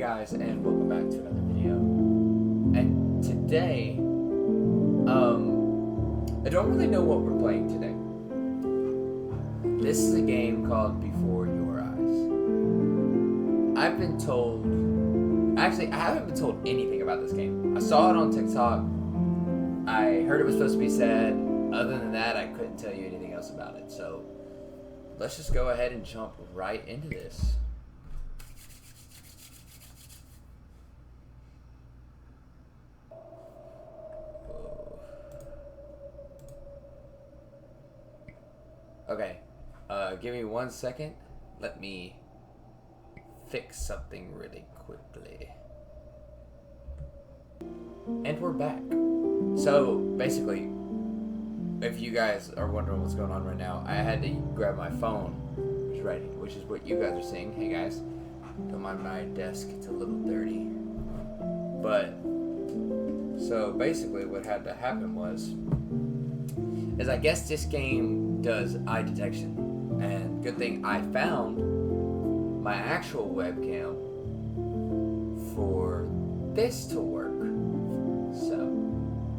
guys, and welcome back to another video. And today, I don't really know what we're playing today. This is a game called Before Your Eyes. I've been told, actually, I haven't been told anything about this game. I saw it on TikTok. I heard it was supposed to be sad. Other than that, I couldn't tell you anything else about it. So, let's just go ahead and jump right into this. Okay, give me 1 second. Let me fix something really quickly. And we're back. So, basically, if you guys are wondering what's going on right now, I had to grab my phone, which is what you guys are seeing. Hey guys, don't mind my desk, it's a little dirty. But, so basically what had to happen is I guess this game does eye detection, and good thing I found my actual webcam for this to work. So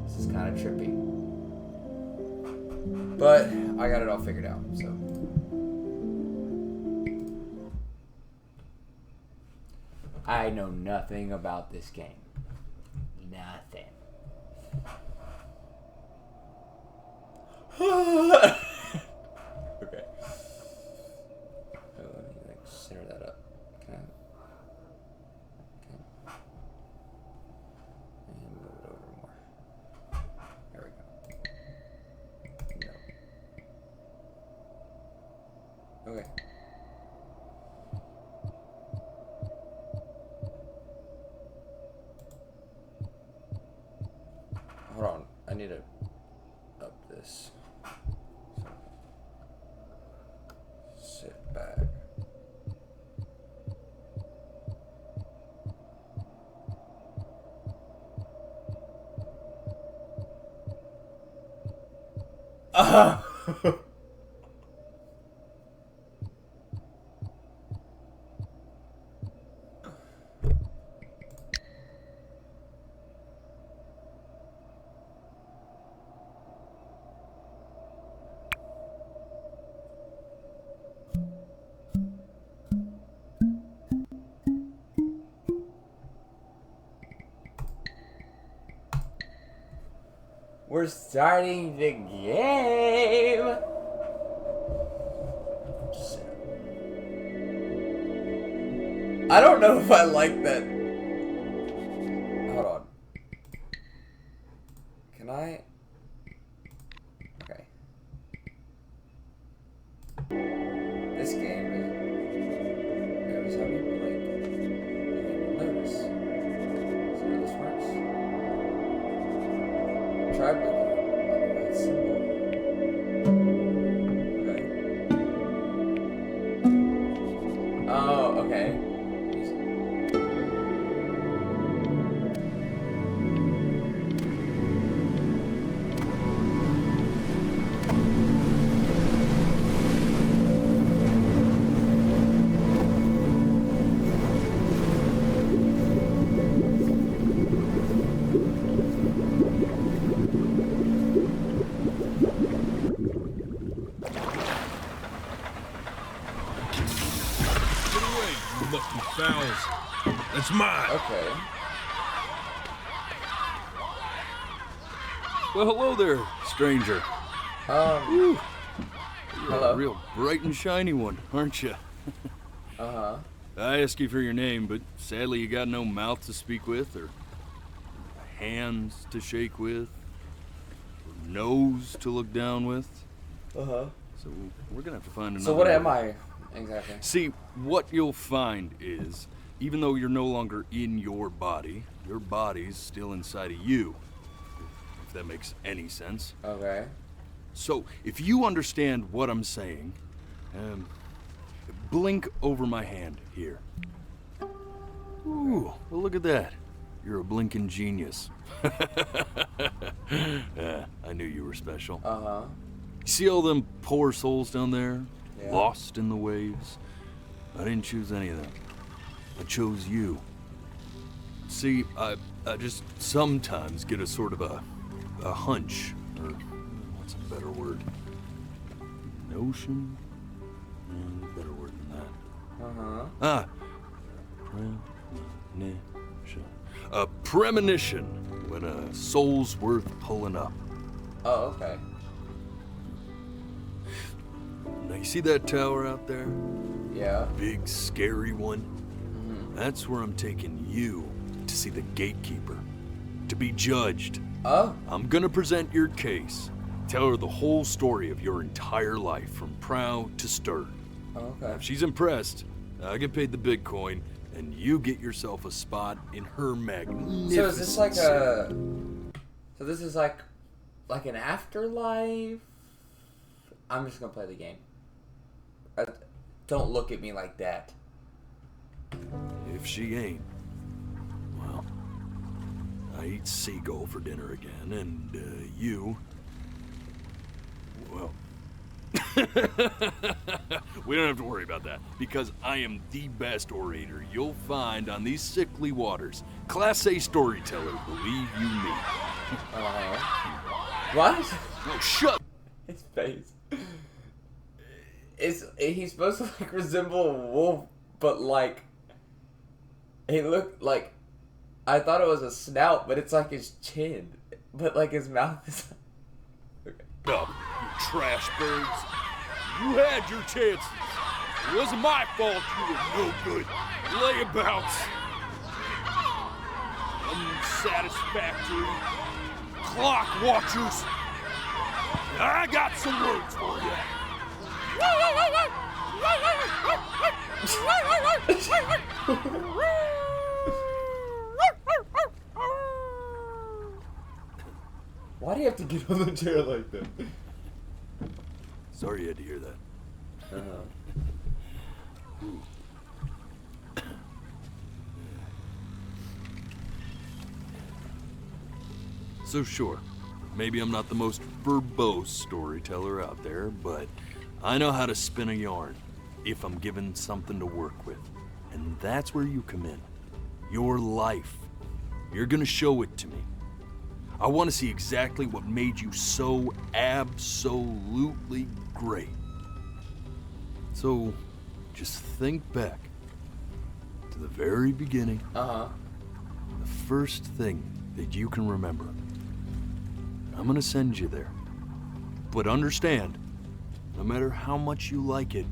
this is kind of trippy, but I got it all figured out. So I know nothing about this game. Nothing. Okay. Let me center that up. Okay. And move it over more. There we go. No. Okay. Hold on. I need to up this. Sit back. We're starting the game. I don't know if I like that. Hold on. Can I? Okay. This game is every time you blink, you notice. See how this works? Try blinking on the right symbol. Okay. Oh, okay. Fouls. That's mine. Okay. Well, hello there, stranger. Hello. A real bright and shiny one, aren't you? Uh-huh. I asked you for your name, but sadly you got no mouth to speak with, or hands to shake with, or nose to look down with. Uh-huh. So we're gonna have to find another. So what am way. I exactly? See, what you'll find is, even though you're no longer in your body's still inside of you. If that makes any sense. Okay. So, if you understand what I'm saying, blink over my hand here. Ooh, well look at that. You're a blinking genius. I knew you were special. Uh-huh. See all them poor souls down there? Yeah. Lost in the waves? I didn't choose any of them. I chose you. See, I just sometimes get a sort of a hunch, or what's a better word? Notion? Better word than that. Premonition. A premonition when a soul's worth pulling up. Oh, okay. Now you see that tower out there? Yeah. Big, scary one? That's where I'm taking you to see the gatekeeper, to be judged. Oh. I'm gonna present your case. Tell her the whole story of your entire life, from prow to stir. Okay. If she's impressed, I get paid the big coin, and you get yourself a spot in her magnificent So is this like a? cell. So this is like an afterlife. I'm just gonna play the game. Don't look at me like that. If she ain't, well, I eat seagull for dinner again, and you, well, we don't have to worry about that, because I am the best orator you'll find on these sickly waters. Class A storyteller, believe you me. What? Oh, shut. His face. He's supposed to like resemble a wolf, but like he looked like, I thought it was a snout, but it's like his chin, but like his mouth is. Okay. Up, you trash birds. You had your chances. It wasn't my fault you were no good. Layabouts. Unsatisfactory. Clock watchers. I got some words for you. Why do you have to get on the chair like that? Sorry you had to hear that. So sure, maybe I'm not the most verbose storyteller out there, but I know how to spin a yarn if I'm given something to work with. And that's where you come in. Your life. You're gonna show it to me. I want to see exactly what made you so absolutely great. So, just think back to the very beginning. The first thing that you can remember. I'm gonna send you there. But understand, no matter how much you like it,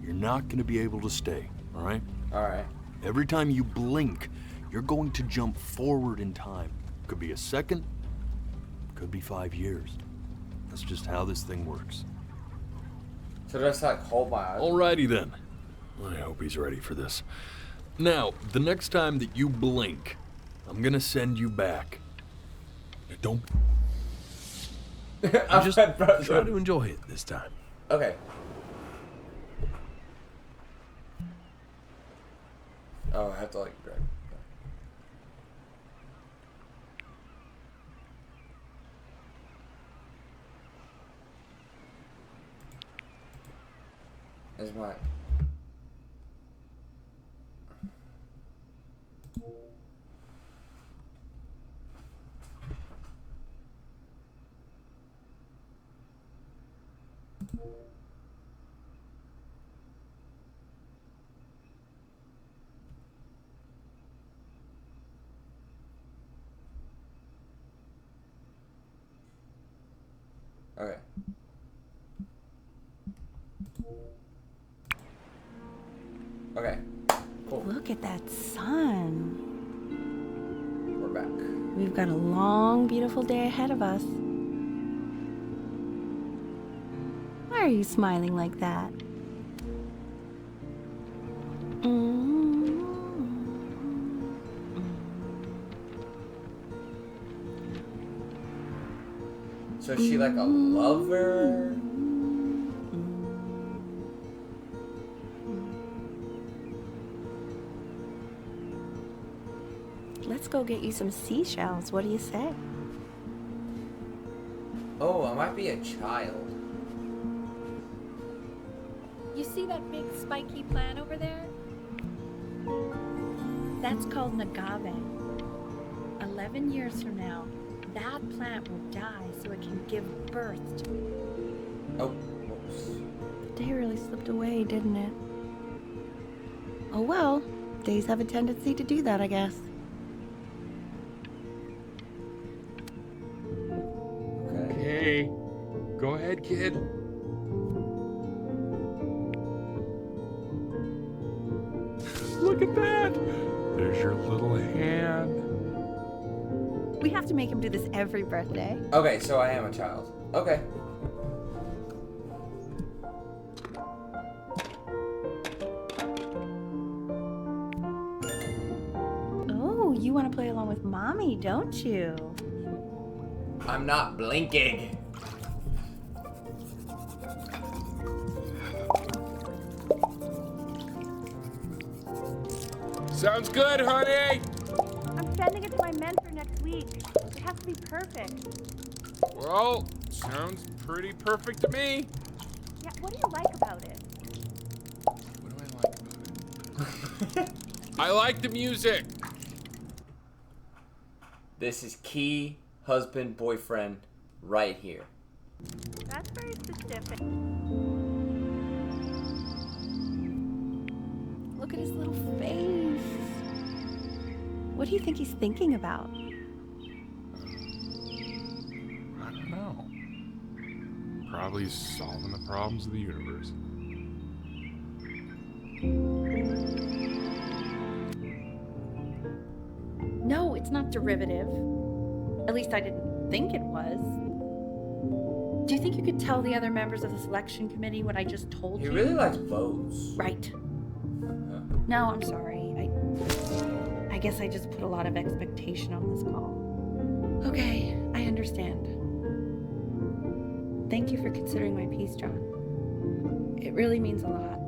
you're not gonna be able to stay, all right? All right. Every time you blink, you're going to jump forward in time. Could be a second, could be 5 years. That's just how this thing works. So just like hold my eyes. Alrighty then. I hope he's ready for this. Now, the next time that you blink, I'm gonna send you back. Don't. I'm Just just try to enjoy it this time. Okay. Oh, I have to like drag. Is my okay. Okay. Cool. Look at that sun. We're back. We've got a long, beautiful day ahead of us. Why are you smiling like that? So is she like a lover? Let's go get you some seashells. What do you say? Oh, I might be a child. You see that big spiky plant over there? That's called an agave. 11 years from now, that plant will die so it can give birth to... Oh, whoops. The day really slipped away, didn't it? Oh well, days have a tendency to do that, I guess. Okay. Okay. Go ahead, kid. Look at that. There's your little hand. We have to make him do this every birthday. Okay, so I am a child. Okay. Oh, you want to play along with Mommy, don't you? I'm not blinking. Sounds good, honey. I'm sending it to my mentor next week. It has to be perfect. Well, sounds pretty perfect to me. Yeah, what do you like about it? What do I like about it? I like the music. This is key husband, boyfriend right here. That's very specific. Look at his little face. What do you think he's thinking about? I don't know. Probably solving the problems of the universe. No, it's not derivative. At least I didn't think it was. Do you think you could tell the other members of the selection committee what I just told He you? really likes bows. Right. No, I'm sorry. I guess I just put a lot of expectation on this call. Okay, I understand. Thank you for considering my piece, John. It really means a lot.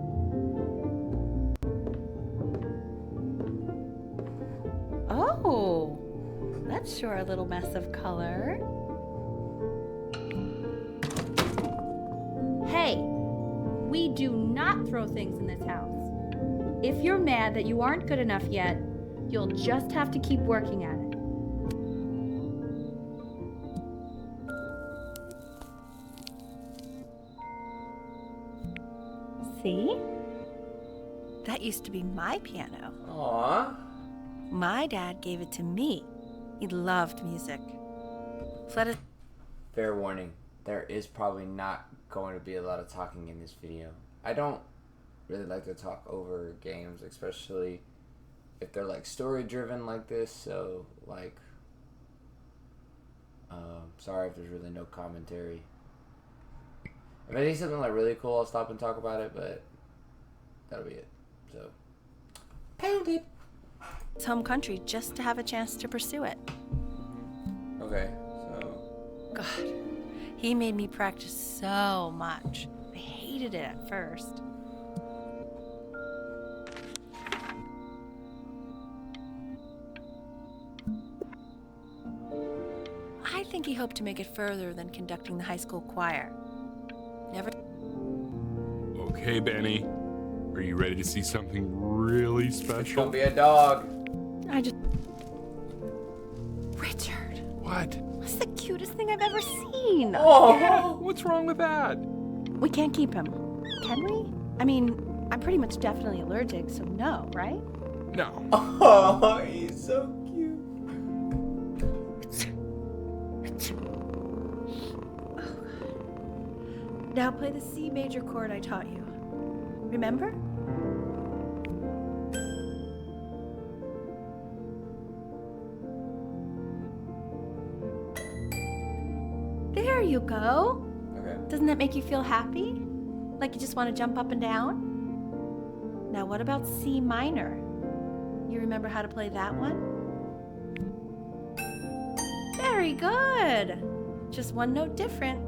Oh, that's sure a little mess of color. Hey, we do not throw things in this house. If you're mad that you aren't good enough yet, you'll just have to keep working at it. See? That used to be my piano. Aww. My dad gave it to me. He loved music. Fleta. Fair warning, there is probably not going to be a lot of talking in this video. I don't really like to talk over games, especially if they're like story driven like this, so like sorry if there's really no commentary. If I see something like really cool, I'll stop and talk about it, but that'll be it. So pound it. It's home country just to have a chance to pursue it. Okay, so God, he made me practice so much. I hated it at first. I think he hoped to make it further than conducting the high school choir. Never. Okay, Benny. Are you ready to see something really it's gonna special? be a dog. I just. Richard, What? that's the cutest thing I've ever seen. Oh, What's wrong with that? We can't keep him, can we? I mean, I'm pretty much definitely allergic, so no, right? No. oh, he's so cute. Now play the C major chord I taught you. Remember? There you go. Okay. Doesn't that make you feel happy? Like you just want to jump up and down? Now what about C minor? You remember how to play that one? Very good. Just one note different.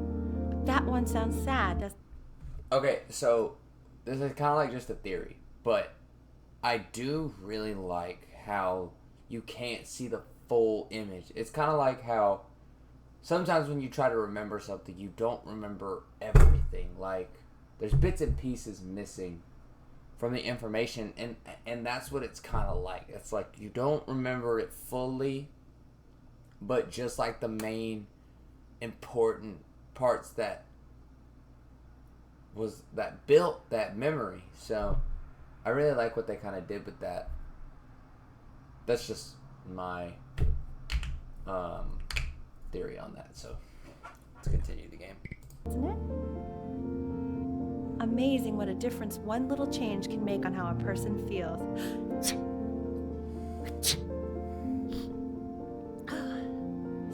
But that one sounds sad, doesn't it? Okay, so this is kind of like just a theory, but I do really like how you can't see the full image. It's kind of like how sometimes when you try to remember something, you don't remember everything. Like, there's bits and pieces missing from the information, and that's what it's kind of like. It's like you don't remember it fully, but just like the main important parts that built that memory. So I really like what they kind of did with that. That's just my theory on that. So let's continue the game. Isn't it? Amazing what a difference one little change can make on how a person feels.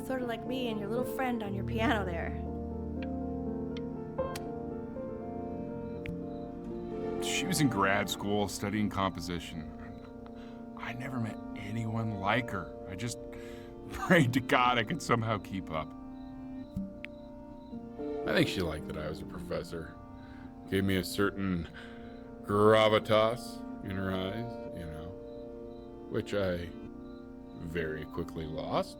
Sort of like me and your little friend on your piano there. She was in grad school studying composition. I never met anyone like her. I just prayed to God I could somehow keep up. I think she liked that I was a professor. Gave me a certain gravitas in her eyes, you know, which I very quickly lost.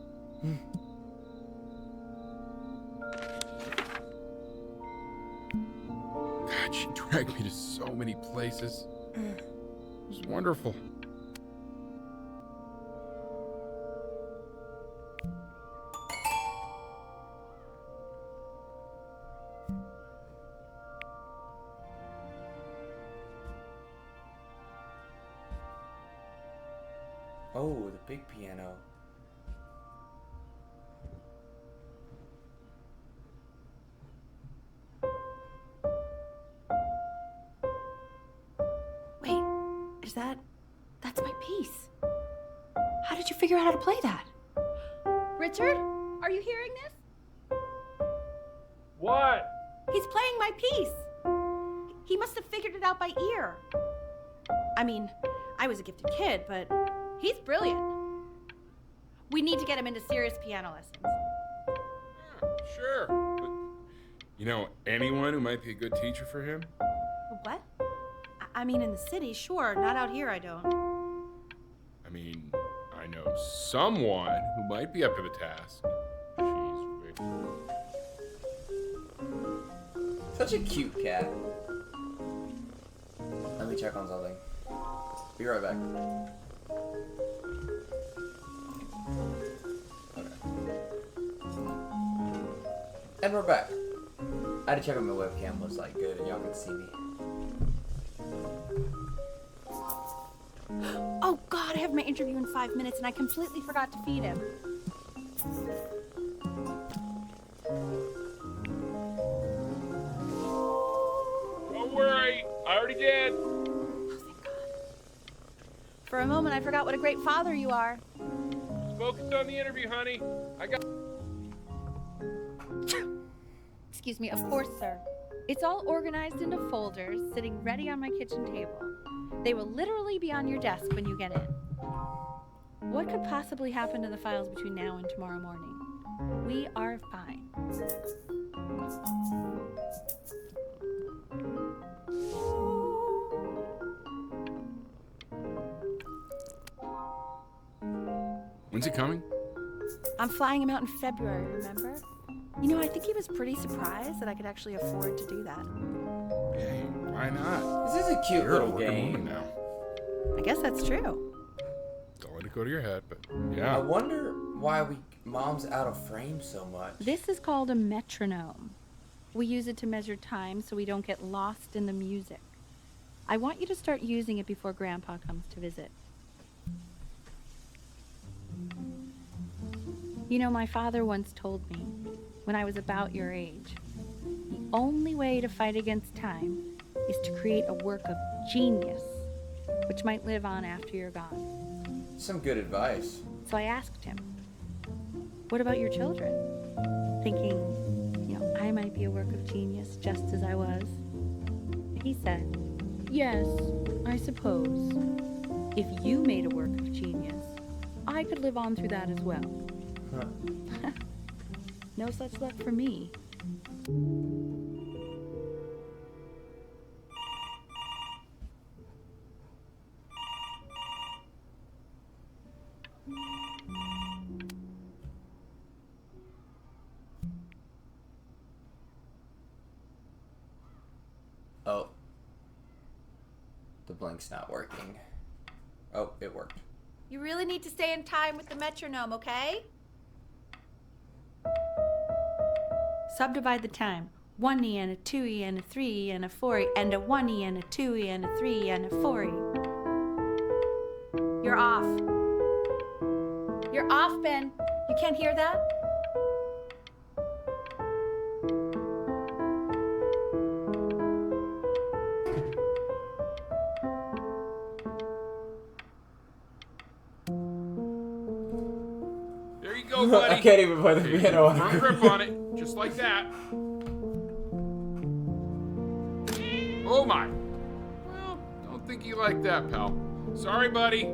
God, she dragged me to so many places. It was wonderful. Oh, the big piano. Wait, that's my piece. How did you figure out how to play that? Richard, are you hearing this? What? He's playing my piece. He must have figured it out by ear. I mean, I was a gifted kid, but he's brilliant. We need to get him into serious piano lessons. Yeah, sure. But, you know, anyone who might be a good teacher for him? What? I mean, in the city, sure. Not out here, I don't. I mean, I know someone who might be up to the task. She's Such a cute cat. Let me check on something. Be right back. Okay. And we're back. I had to check if my webcam was like good and y'all could see me. Oh, God, I have my interview in 5 minutes and I completely forgot to feed him. Don't worry, I already did. Oh, thank God. For a moment, I forgot what a great father you are. Focus on the interview, honey. I got. Excuse me, of course, sir. It's all organized into folders, sitting ready on my kitchen table. They will literally be on your desk when you get in. What could possibly happen to the files between now and tomorrow morning? We are fine. When's he coming? I'm flying him out in February, remember? You know, I think he was pretty surprised that I could actually afford to do that. Hey, why not? This is a cute You're a little working woman game. now. I guess that's true. Don't let it go to your head, but I yeah. wonder why Mom's out of frame so much. This is called a metronome. We use it to measure time so we don't get lost in the music. I want you to start using it before Grandpa comes to visit. You know, my father once told me, when I was about your age, the only way to fight against time is to create a work of genius, which might live on after you're gone. Some good advice. So I asked him, what about your children? Thinking, you know, I might be a work of genius just as I was. He said, yes, I suppose. If you made a work of genius, I could live on through that as well. Huh. No such luck for me. Oh. The blink's not working. Oh, it worked. You really need to stay in time with the metronome, okay? Subdivide the time. 1E and a 2E and a 3E and a 4E and a 1E and a 2E and a 3E and a 4E. You're off. You're off, Ben. You can't hear that? There you go, buddy. I can't even play the Okay, piano on firm the grip on it, just like that. Oh my. Well, don't think you like that, pal. Sorry, buddy.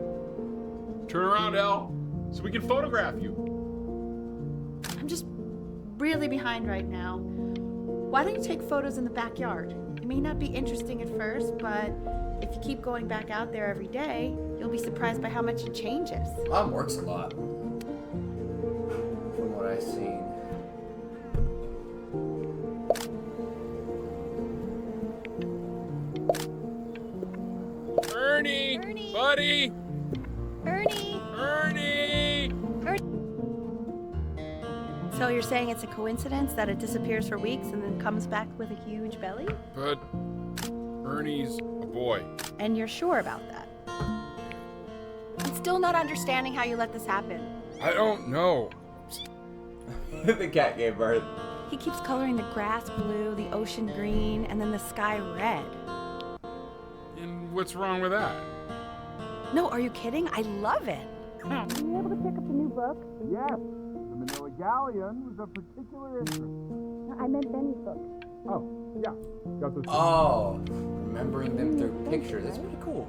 Turn around, Elle, so we can photograph you. I'm just really behind right now. Why don't you take photos in the backyard? It may not be interesting at first, but if you keep going back out there every day, you'll be surprised by how much it changes. Mom works a lot. From what I've seen. Ernie! Buddy! Ernie! Ernie! So you're saying it's a coincidence that it disappears for weeks and then comes back with a huge belly? But Ernie's a boy. And you're sure about that? I'm still not understanding how you let this happen. I don't know. The cat gave birth. He keeps coloring the grass blue, the ocean green, and then the sky red. And what's wrong with that? No, are you kidding? I love it. Yes, the Manila Galleon was of particular interest. I meant Benny's book. Oh, yeah. Got those. Oh, remembering them through pictures. That's pretty cool.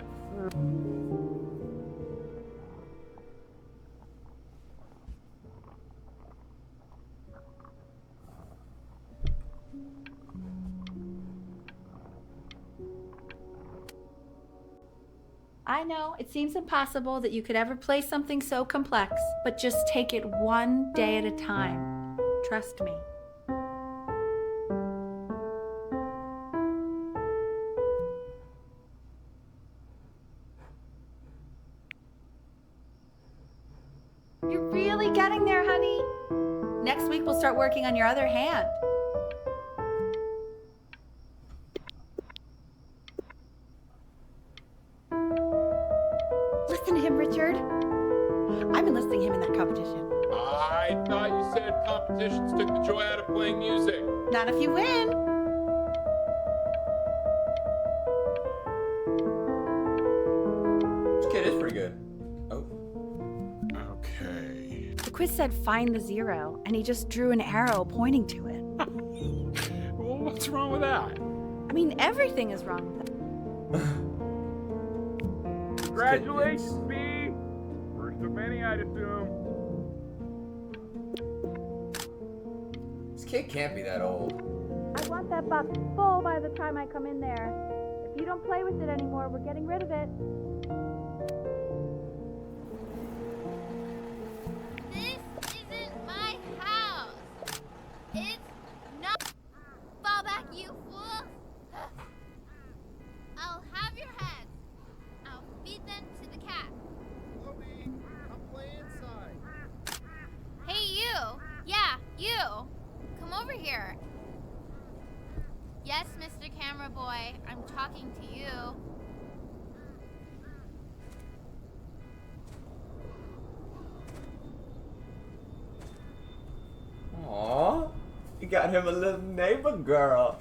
I know, it seems impossible that you could ever play something so complex, but just take it one day at a time. Trust me. You're really getting there, honey. Next week we'll start working on your other hand. Listen to him, Richard. I've been listening to him in that competition. I thought you said competitions took the joy out of playing music. Not if you win. This kid is pretty good. Oh. Okay. The quiz said find the zero, and he just drew an arrow pointing to it. Well, what's wrong with that? I mean, everything is wrong with that. Congratulations, B. First of many, I'd assume. This kid can't be that old. I want that box full by the time I come in there. If you don't play with it anymore, we're getting rid of it. This isn't my house. It's not. Fall back, you fool. I'll have your heads. I'll feed them to the cat. Chloe, come play inside. Hey, you. Yeah, you. Come over here. Yes, Mr. Camera Boy, I'm talking to you. Aw, you got him a little neighbor girl.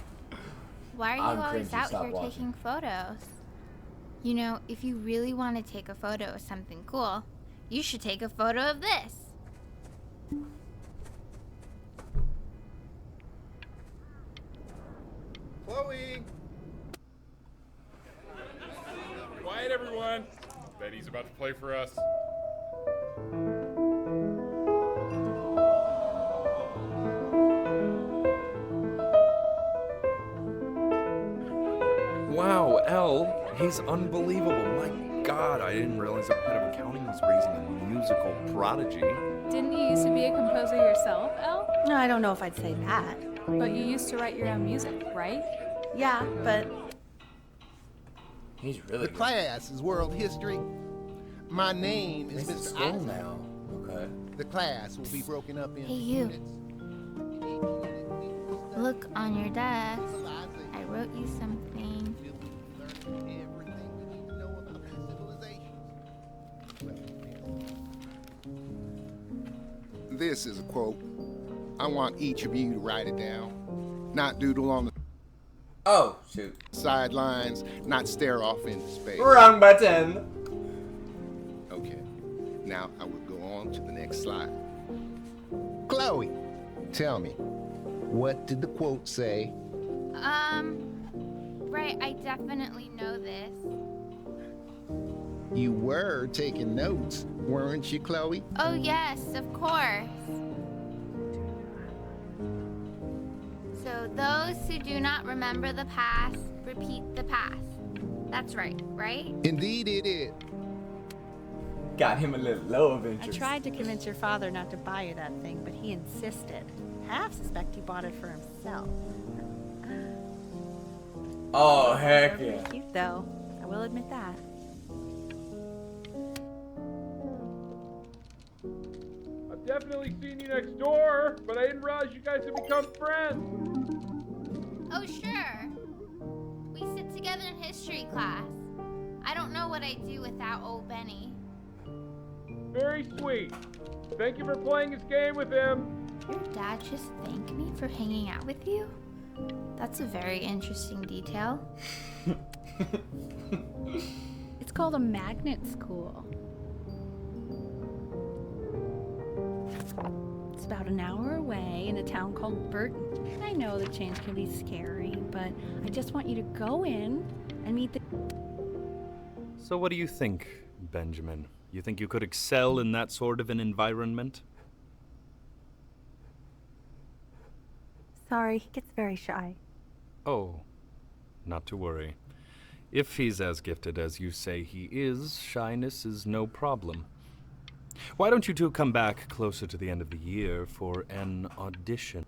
Why are you I'm always cringy, out stop here watching. taking photos? You know, if you really want to take a photo of something cool, you should take a photo of this. Chloe! Quiet, everyone. Betty's about to play for us. Wow, Elle, he's unbelievable. My God, I didn't realize our head of accounting was raising a musical prodigy. Didn't you used to be a composer yourself, Elle? No, I don't know if I'd say that. But you used to write your own music, right? Yeah, but He's really The good. class is world history. My name is He's in Mr. school Isaac. now. Okay. The class will be broken up into Hey, you. units. Look on your desk. I wrote you something. Learning everything we need to know about these civilizations. This is a quote. I want each of you to write it down. Not doodle on the Oh, shoot. sidelines, not stare off into space. Wrong button. Okay. Now I will go on to the next slide. Chloe, tell me, what did the quote say? Right, I definitely know this. You were taking notes, weren't you, Chloe? Oh, yes, of course. So, those who do not remember the past, repeat the past. That's right, right? Indeed it is. Got him a little low of I interest. tried to convince your father not to buy you that thing, but he insisted. Half suspect he bought it for himself. Oh, heck They're yeah. pretty cute, though. I will admit that. I've definitely seen you next door, but I didn't realize you guys had become friends. Oh, sure. We sit together in history class. I don't know what I'd do without old Benny. Very sweet. Thank you for playing this game with him. Your dad just thanked me for hanging out with you? That's a very interesting detail. It's called a magnet school. It's about an hour away in a town called Burton. I know the change can be scary, but I just want you to go in and meet the... So, what do you think, Benjamin? You think you could excel in that sort of an environment? Sorry, he gets very shy. Oh, not to worry. If he's as gifted as you say he is, shyness is no problem. Why don't you two come back closer to the end of the year for an audition?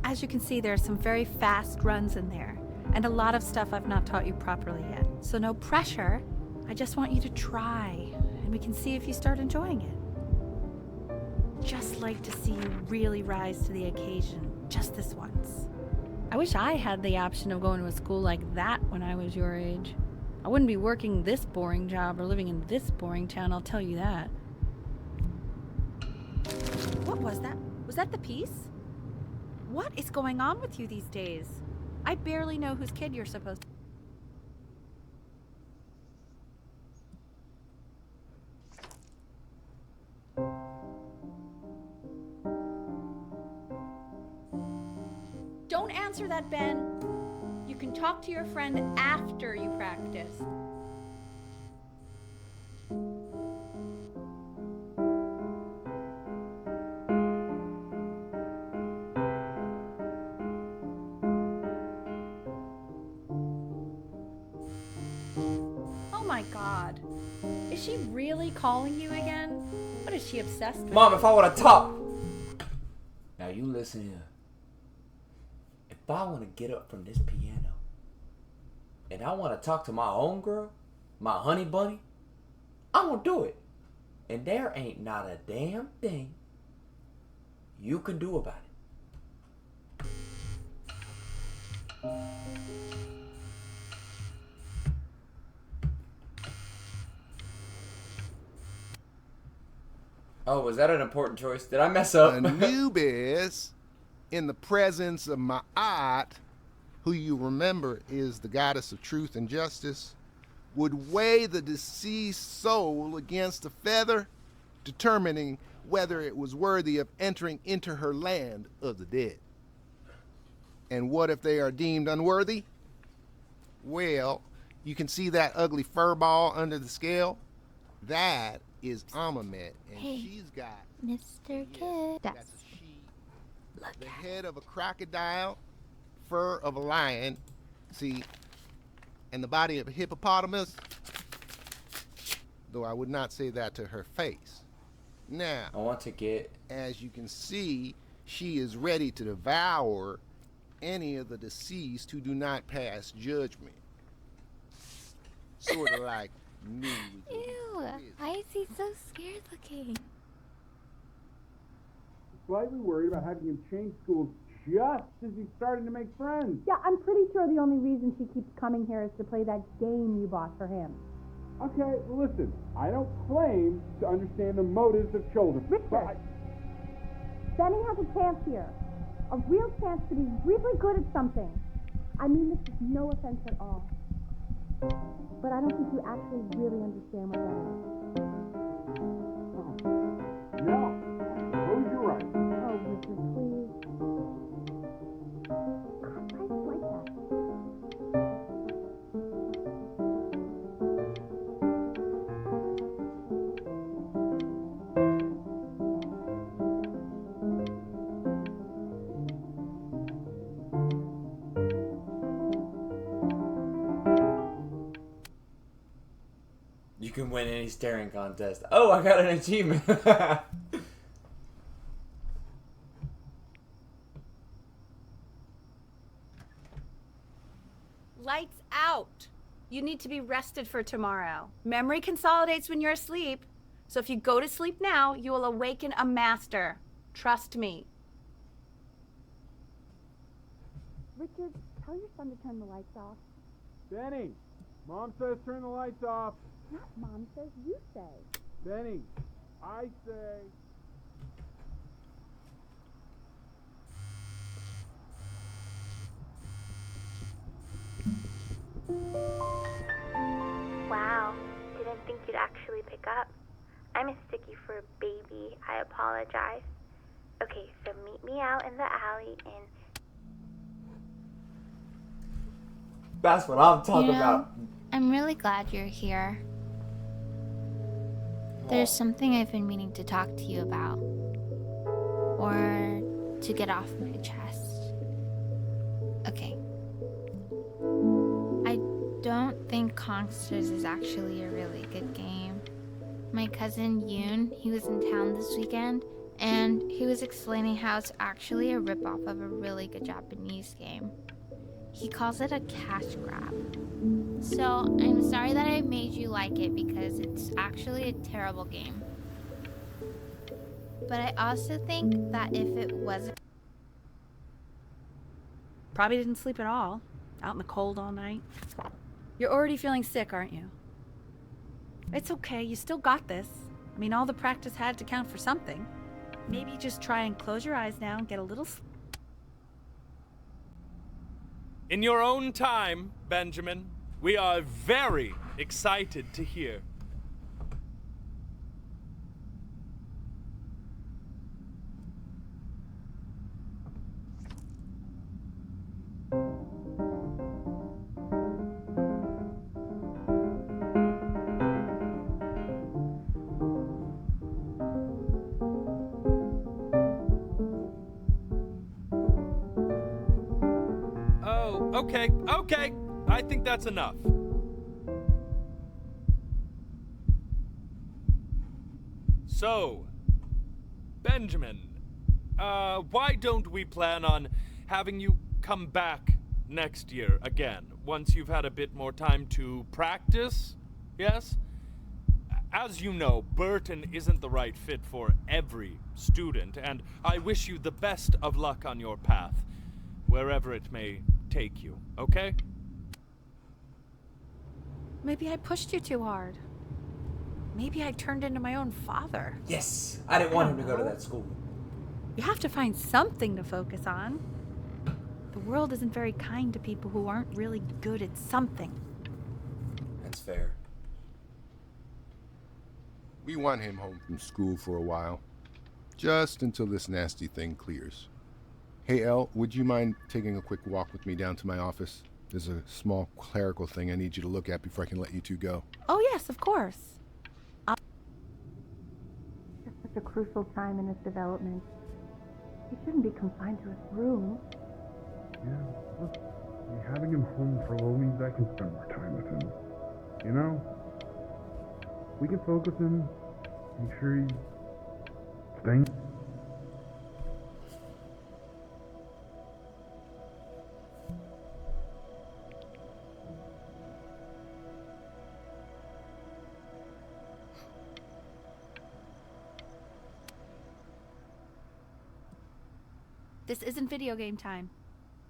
As you can see, there are some very fast runs in there, and a lot of stuff I've not taught you properly yet. So no pressure. I just want you to try, and we can see if you start enjoying it. Just like to see you really rise to the occasion, just this once. I wish I had the option of going to a school like that when I was your age. I wouldn't be working this boring job or living in this boring town, I'll tell you that. What was that? Was that the piece? What is going on with you these days? I barely know whose kid you're supposed to... Don't answer that, Ben. You can talk to your friend after you practice. Oh my God. Is she really calling you again? What is she obsessed with? Mom, if I want to talk. Now you listen here. If I want to get up from this piano and I want to talk to my own girl, my honey bunny, I'm going to do it. And there ain't not a damn thing you can do about it. Oh, was that an important choice? Did I mess up? Anubis, in the presence of Ma'at, who you remember is the goddess of truth and justice, would weigh the deceased soul against a feather, determining whether it was worthy of entering into her land of the dead. And what if they are deemed unworthy? Well, you can see that ugly fur ball under the scale? That is Amamet, and Hey, she's got Mr. Kid. that's a she. The head of a crocodile, fur of a lion, see, and the body of a hippopotamus, though I would not say that to her face. Now, I want to get. as you can see, she is ready to devour any of the deceased who do not pass judgment. Sort of like me. with Ew, why is he so scared looking? Slightly worried about having him change schools just as he's starting to make friends. Yeah, I'm pretty sure the only reason she keeps coming here is to play that game you bought for him. Okay, well, listen, I don't claim to understand the motives of children. Richard, Benny has a chance here. A real chance to be really good at something. I mean this is no offense at all. But I don't think you actually really understand what that is. No, I suppose you're right. Oh, Richard, please. God, why is it like that? You can win any staring contest. Oh, I got an achievement. Lights out. You need to be rested for tomorrow. Memory consolidates when you're asleep. So if you go to sleep now, you will awaken a master. Trust me. Richard, tell your son to turn the lights off. Benny, Mom says turn the lights off. Not Mom says, you say. Benny, I say. Wow, didn't think you'd actually pick up. I'm a sticky for a baby. I apologize. Okay, so meet me out in the alley and... That's what I'm talking about. I'm really glad you're here. There's something I've been meaning to talk to you about. Or to get off my chest. Okay. I don't think Kongsters is actually a really good game. My cousin Yoon, he was in town this weekend, and he was explaining how it's actually a ripoff of a really good Japanese game. He calls it a cash grab. So, I'm sorry that I made you like it because it's actually a terrible game. But I also think that if it wasn't... Probably didn't sleep at all. Out in the cold all night. You're already feeling sick, aren't you? It's okay, you still got this. I mean, all the practice had to count for something. Maybe just try and close your eyes now and get a little sleep. In your own time, Benjamin, we are very excited to hear. Okay, I think that's enough. So, Benjamin, why don't we plan on having you come back next year again, once you've had a bit more time to practice, yes? As you know, Burton isn't the right fit for every student, and I wish you the best of luck on your path, wherever it may take you, okay? Maybe I pushed you too hard. Maybe I turned into my own father. Yes, I didn't want him to go to that school. You have to find something to focus on. The world isn't very kind to people who aren't really good at something. That's fair. We want him home from school for a while. Just until this nasty thing clears. Hey, Elle, would you mind taking a quick walk with me down to my office? There's a small clerical thing I need you to look at before I can let you two go. Oh, yes, of course. It's such a crucial time in his development. He shouldn't be confined to his room. Yeah, look, having him home for a little means I can spend more time with him. You know? We can focus him, make sure he Ben- This isn't video game time.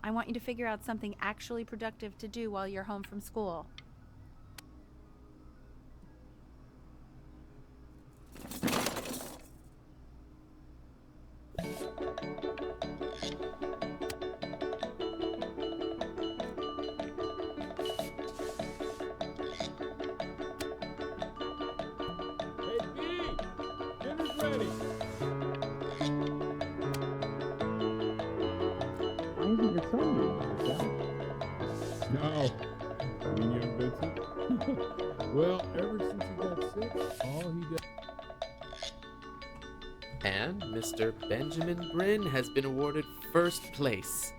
I want you to figure out something actually productive to do while you're home from school. No. You mean young Vincent? Well, ever since he got sick, all he does. And Mr. Benjamin Bryn has been awarded first place.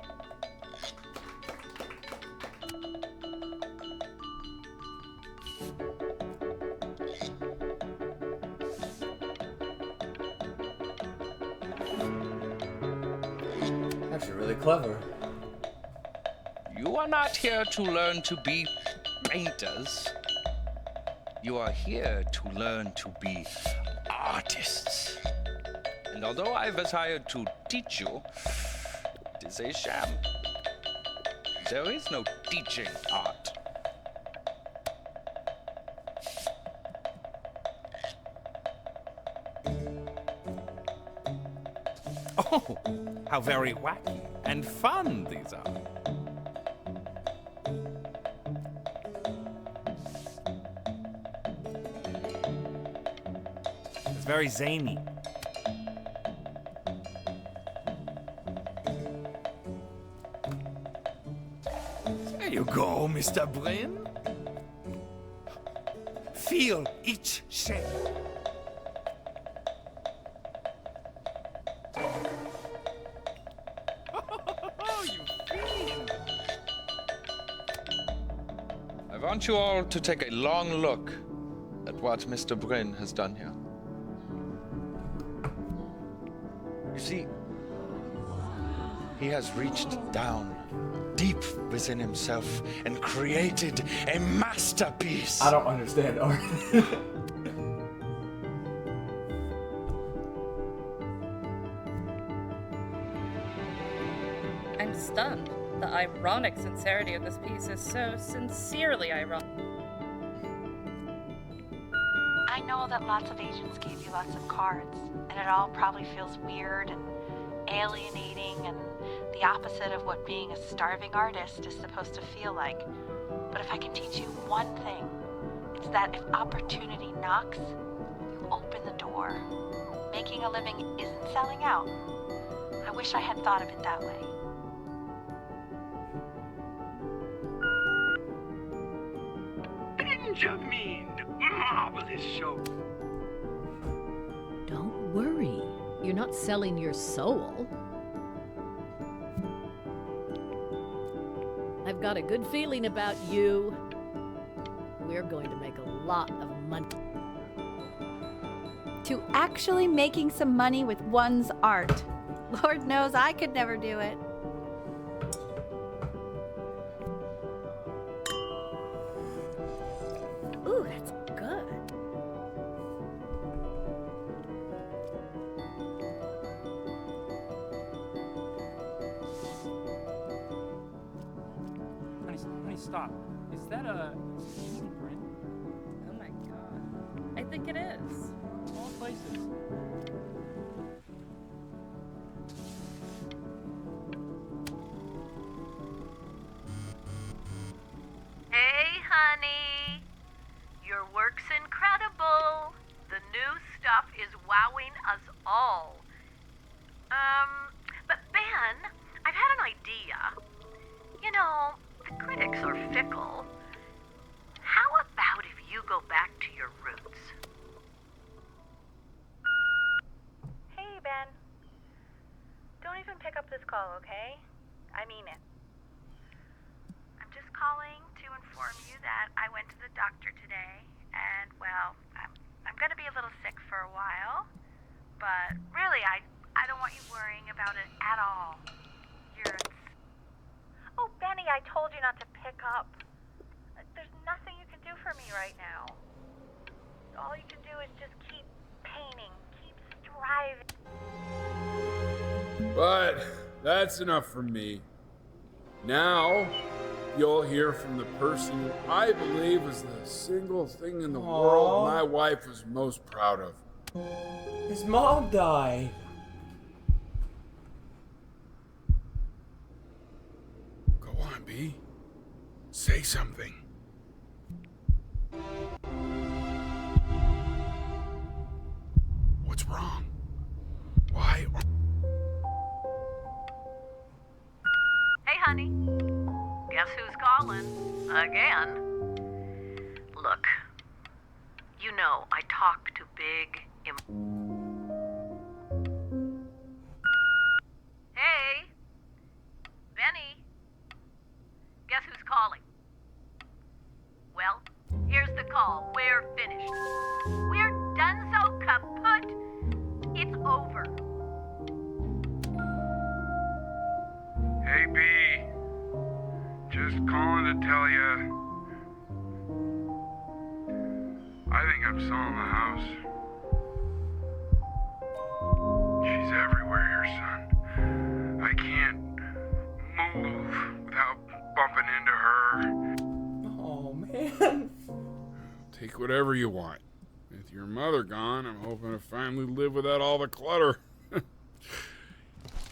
Actually, really clever. You are not here to learn to be painters. You are here to learn to be artists. And although I was hired to teach you, it is a sham. There is no teaching art. Oh, how very wacky and fun these are. It's very zany. There you go, Mr. Bryn. Feel each shade. I want you all to take a long look at what Mr. Bryn has done here. You see, he has reached down deep within himself and created a masterpiece. I don't understand art. I'm stunned. The ironic sincerity of this piece is so sincerely ironic. I know that lots of agents gave you lots of cards, and it all probably feels weird and alienating and the opposite of what being a starving artist is supposed to feel like. But if I can teach you one thing, it's that if opportunity knocks, you open the door. Making a living isn't selling out. I wish I had thought of it that way. Benjamin! Marvelous show! Don't worry. You're not selling your soul. I've got a good feeling about you. We're going to make a lot of money. To actually making some money with one's art. Lord knows I could never do it. Ooh, that's good. Honey, stop. Is that a print? Oh my god. I think it is. All places. Hey, honey. Your work's incredible. The new stuff is wowing us all. But Ben, I've had an idea. You know, the critics are fickle. How about if you go back to your roots? Hey, Ben. Don't even pick up this call, okay? I mean it. I'm just calling to inform you that I went to the doctor today, and, well, I'm gonna be a little sick for a while. But really, I don't want you worrying about it at all. Oh, Benny, I told you not to pick up. There's nothing you can do for me right now. All you can do is just keep painting, keep striving. But that's enough from me. Now, you'll hear from the person who I believe is the single thing in the world my wife was most proud of. His mom died. Go on, B. Say something. What's wrong? Why? Hey, honey. Guess who's calling? Again. Look, you know I talk to big... Hey, Benny. Guess who's calling? Well, here's the call. We're finished. We're done so kaput. It's over. Hey, B. Just calling to tell you. I think I'm selling the house. She's everywhere here, son. I can't move without bumping into her. Oh, man. Take whatever you want. With your mother gone, I'm hoping to finally live without all the clutter.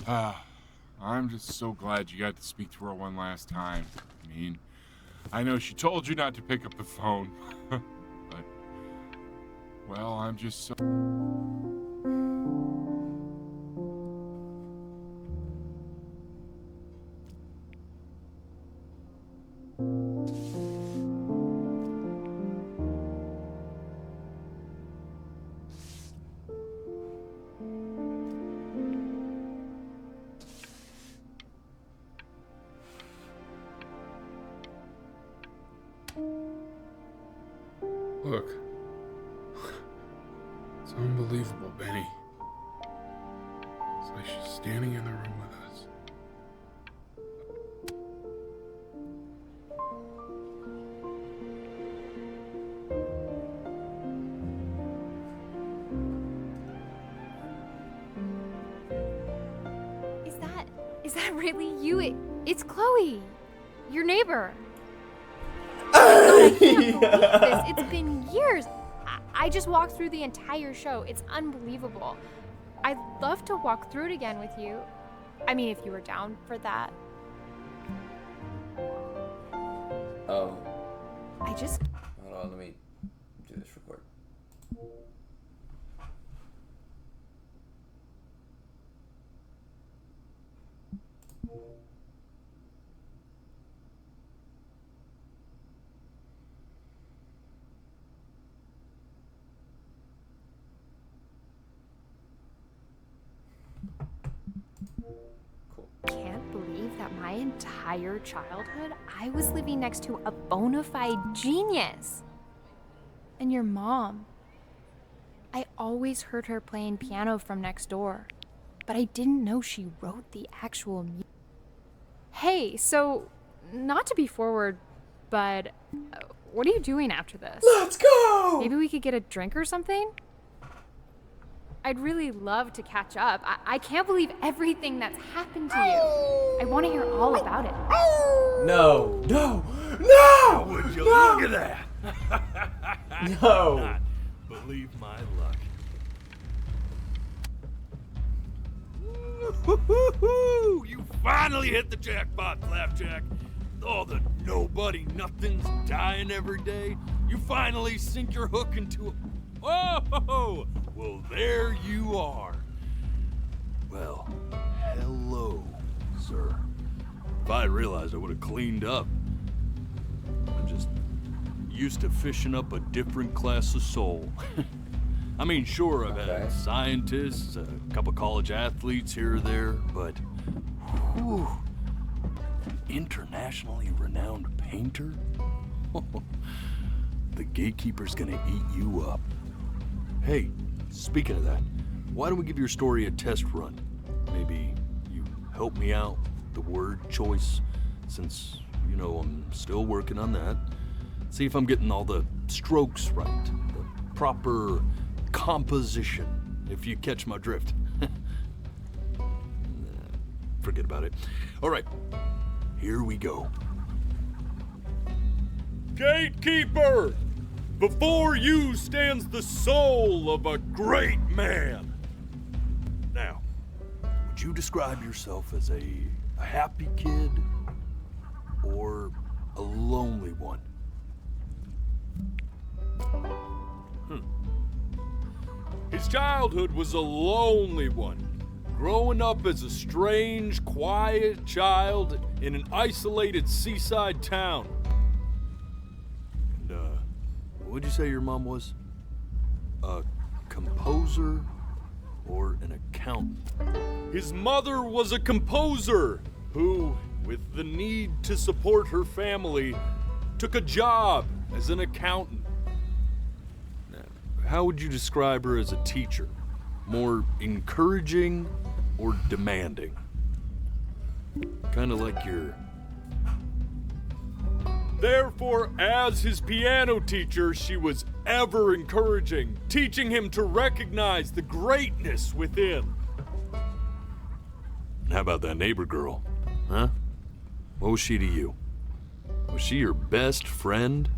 I'm just so glad you got to speak to her one last time. I mean, I know she told you not to pick up the phone, but, well, I'm just so... Look. It's unbelievable, Benny. It's like she's standing in the room with us. Is that really you? It's Chloe, your neighbor. I can't believe this. It's been years. I just walked through the entire show. It's unbelievable. I'd love to walk through it again with you. I mean, if you were down for that. Oh. I just... Hold on, let me do this real quick. Can't believe that my entire childhood, I was living next to a bona fide genius. And your mom. I always heard her playing piano from next door, but I didn't know she wrote the actual music. Hey, so, not to be forward, but what are you doing after this? Let's go! Maybe we could get a drink or something? I'd really love to catch up. I can't believe everything that's happened to you. I want to hear all about it. No! No! No! Would you No! look at that? No! Believe my luck. Woo-hoo-hoo-hoo! You finally hit the jackpot, Flapjack. All the nobody nothings dying every day. You finally sink your hook into a... Whoa! Well, there you are. Well, hello, sir. If I realized, I would have cleaned up. I'm just used to fishing up a different class of soul. I mean, sure, I've had scientists, a couple college athletes here or there, but whew, internationally renowned painter? The gatekeeper's gonna eat you up. Hey, speaking of that, why don't we give your story a test run? Maybe you help me out with the word choice, since, you know, I'm still working on that. See if I'm getting all the strokes right, the proper composition, if you catch my drift. Forget about it. All right, here we go. Gatekeeper! Before you stands the soul of a great man. Now, would you describe yourself as a happy kid or a lonely one? His childhood was a lonely one, growing up as a strange, quiet child in an isolated seaside town. And, what'd you say your mom was? A composer or an accountant? His mother was a composer who, with the need to support her family, took a job as an accountant. How would you describe her as a teacher? More encouraging or demanding? Kind of like your... Therefore, as his piano teacher, she was ever encouraging, teaching him to recognize the greatness within. How about that neighbor girl, huh? What was she to you? Was she your best friend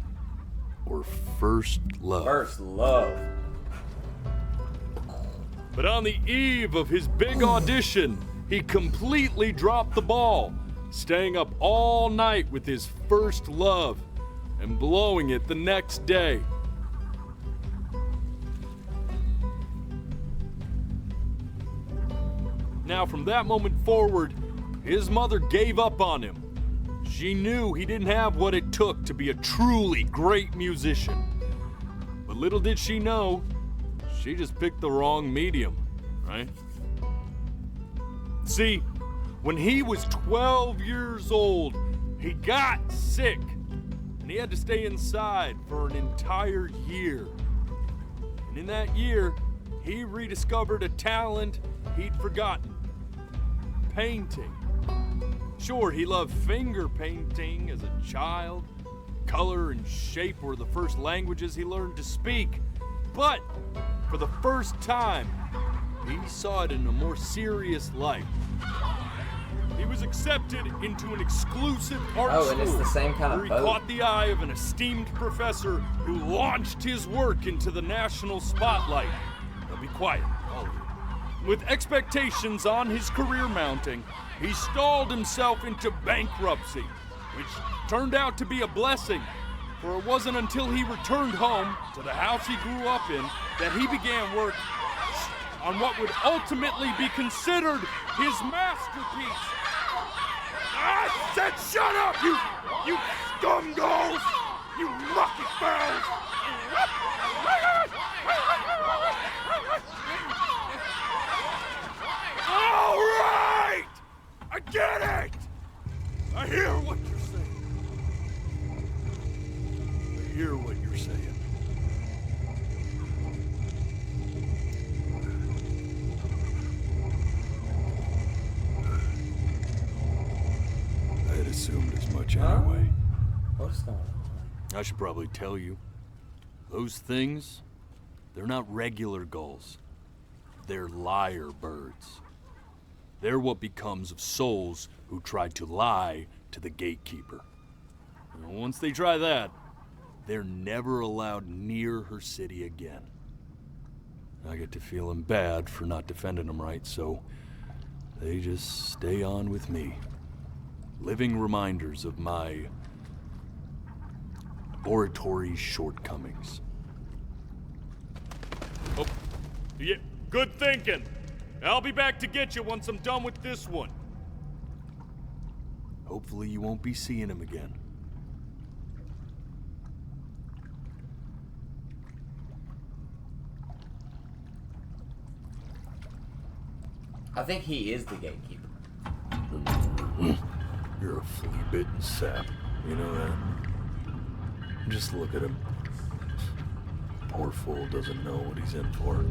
or first love? First love. But on the eve of his big audition, he completely dropped the ball, staying up all night with his first love and blowing it the next day. Now, from that moment forward, his mother gave up on him. She knew he didn't have what it took to be a truly great musician. But little did she know, she just picked the wrong medium, right? See, when he was 12 years old, he got sick, and he had to stay inside for an entire year. And in that year, he rediscovered a talent he'd forgotten: painting. Sure, he loved finger painting as a child. Color and shape were the first languages he learned to speak. But for the first time, he saw it in a more serious light. He was accepted into an exclusive art school. And it's the same kind of where he boat. caught the eye of an esteemed professor who launched his work into the national spotlight. Now be quiet, all of you. With expectations on his career mounting, he stalled himself into bankruptcy, which turned out to be a blessing, for it wasn't until he returned home to the house he grew up in that he began work on what would ultimately be considered his masterpiece. I said shut up, you scumballs! You lucky fowls! All right! I get it! I hear what you're saying. I hear what you're saying. I had assumed as much anyway. What's going on? I should probably tell you. Those things, they're not regular gulls. They're lyre birds. They're what becomes of souls who try to lie to the gatekeeper. And once they try that, they're never allowed near her city again. I get to feeling bad for not defending them right, so they just stay on with me. Living reminders of my oratory shortcomings. Oh, yeah, good thinking. I'll be back to get you once I'm done with this one. Hopefully you won't be seeing him again. I think he is the gatekeeper. You're a flea-bitten sap, you know that? Just look at him. Poor fool doesn't know what he's in for.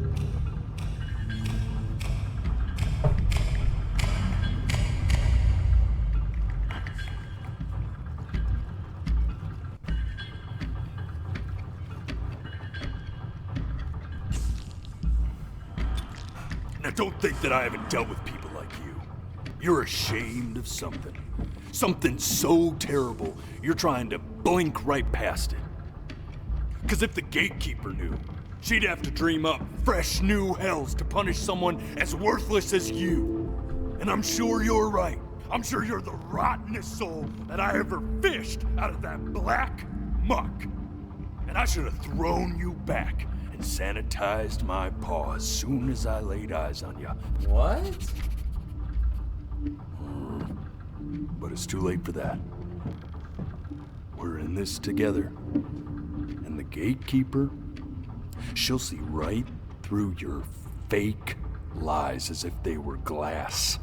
Now don't think that I haven't dealt with people like you. You're ashamed of something. Something so terrible, you're trying to blink right past it. Because if the gatekeeper knew, she'd have to dream up fresh new hells to punish someone as worthless as you. And I'm sure you're right. I'm sure you're the rottenest soul that I ever fished out of that black muck. And I should have thrown you back and sanitized my paw as soon as I laid eyes on you. What? But it's too late for that. We're in this together. And the gatekeeper, she'll see right through your fake lies as if they were glass.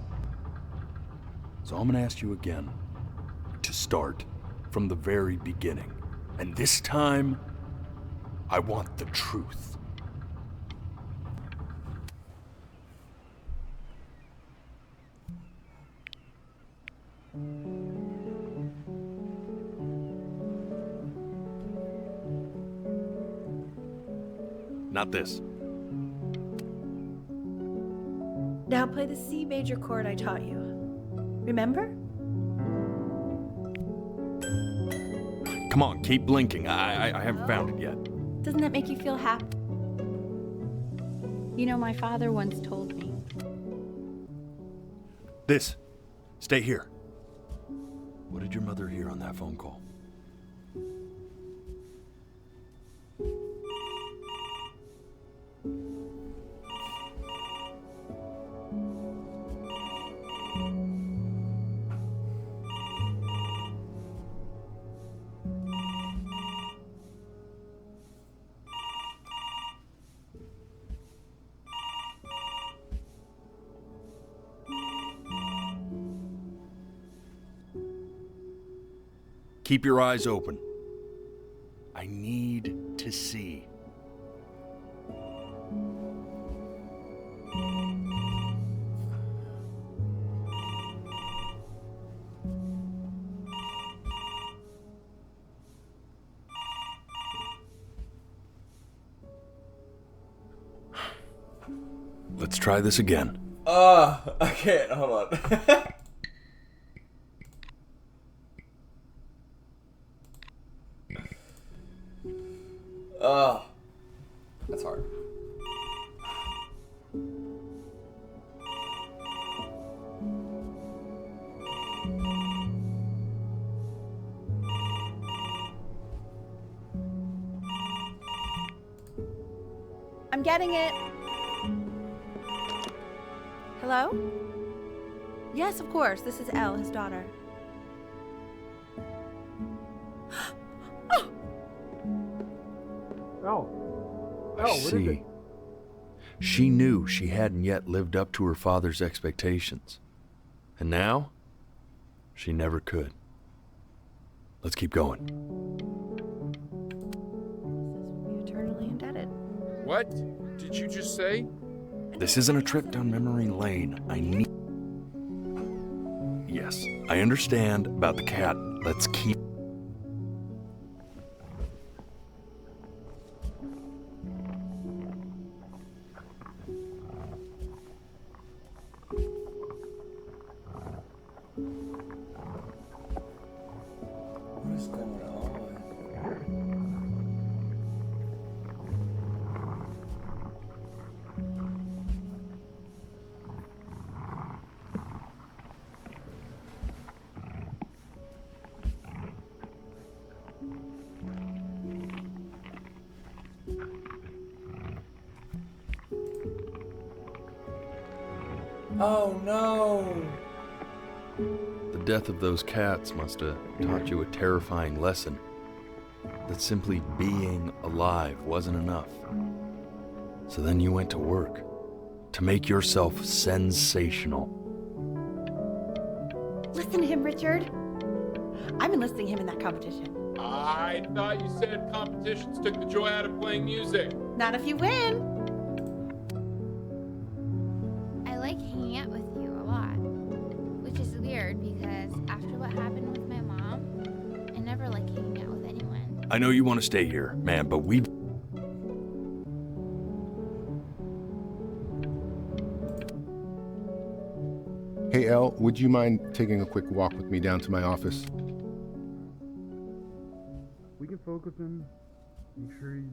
So I'm gonna ask you again to start from the very beginning. And this time, I want the truth. Not this. Now play the C major chord I taught you. Remember? Come on, keep blinking. I haven't found it yet. Doesn't that make you feel happy? You know, my father once told me. This. Stay here. What did your mother hear on that phone call? Keep your eyes open. I need to see. Let's try this again. I can't. Hold on. That's hard. I'm getting it. Hello? Yes, of course. This is Elle, his daughter. I see. She knew she hadn't yet lived up to her father's expectations. And now, she never could. Let's keep going. We're eternally indebted. What did you just say? This isn't a trip down memory lane. I need... Yes, I understand about the cat. Let's keep... What is going on? Oh no! The death of those cats must have taught you a terrifying lesson. That simply being alive wasn't enough. So then you went to work to make yourself sensational. Listen to him, Richard. I'm enlisting him in that competition. I thought you said competitions took the joy out of playing music. Not if you win. I know you want to stay here, man, but we... Hey, Elle, would you mind taking a quick walk with me down to my office? We can focus him. Make sure he's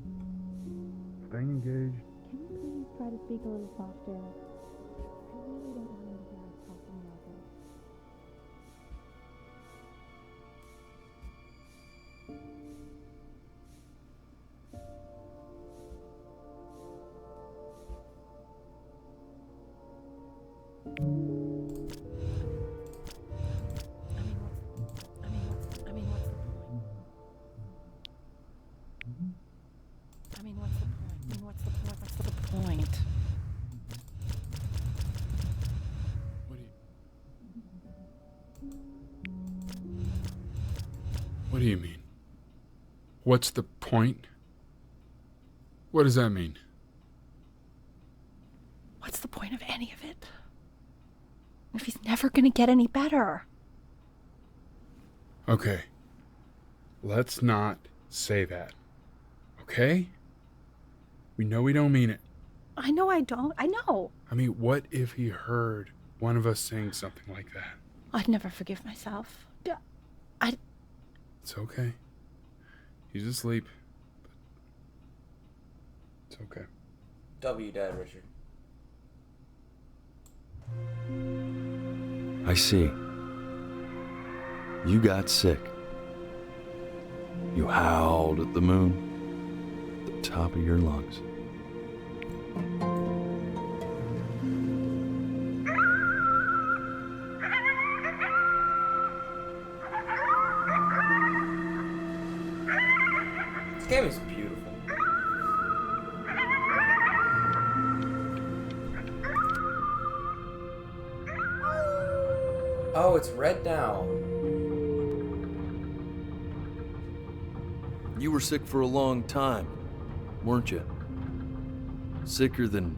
staying engaged. Can you please try to speak a little softer? I really don't want him to hear us talking about this. What do you mean? What's the point? What does that mean? What's the point of any of it? If he's never gonna get any better. Okay. Let's not say that. Okay? We know we don't mean it. I know I don't. I know. I mean, what if he heard one of us saying something like that? I'd never forgive myself. It's okay. He's asleep. But it's okay. W, Dad, Richard. I see. You got sick. You howled at the moon at the top of your lungs. This game is beautiful. Oh, it's red now. You were sick for a long time, weren't you? Sicker than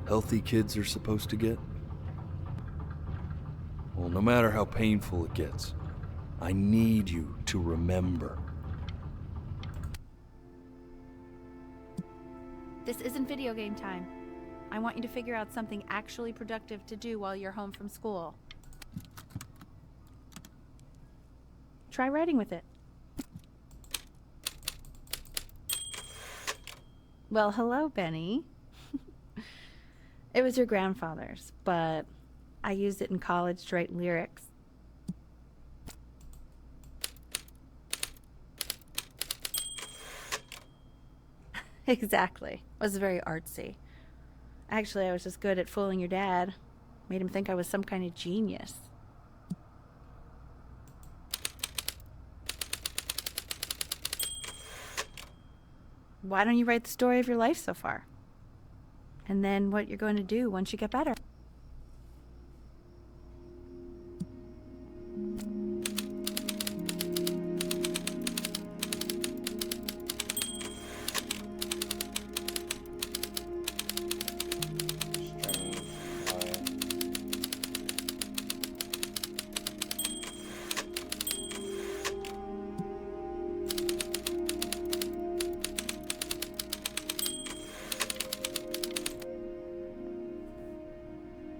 healthy kids are supposed to get? Well, no matter how painful it gets, I need you to remember. This isn't video game time. I want you to figure out something actually productive to do while you're home from school. Try writing with it. Well, hello, Benny. It was your grandfather's, but I used it in college to write lyrics. Exactly. It was very artsy. Actually, I was just good at fooling your dad. Made him think I was some kind of genius. Why don't you write the story of your life so far? And then what you're going to do once you get better.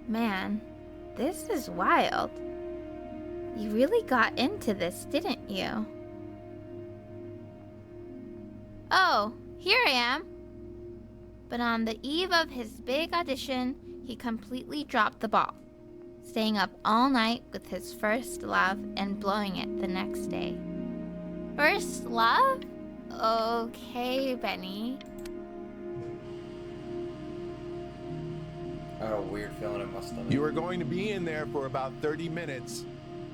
Man, this is wild. You really got into this, didn't you? Oh, here I am. But on the eve of his big audition, he completely dropped the ball, staying up all night with his first love and blowing it the next day. First love? Okay, Benny. I got a weird feeling in my stomach. You are going to be in there for about 30 minutes,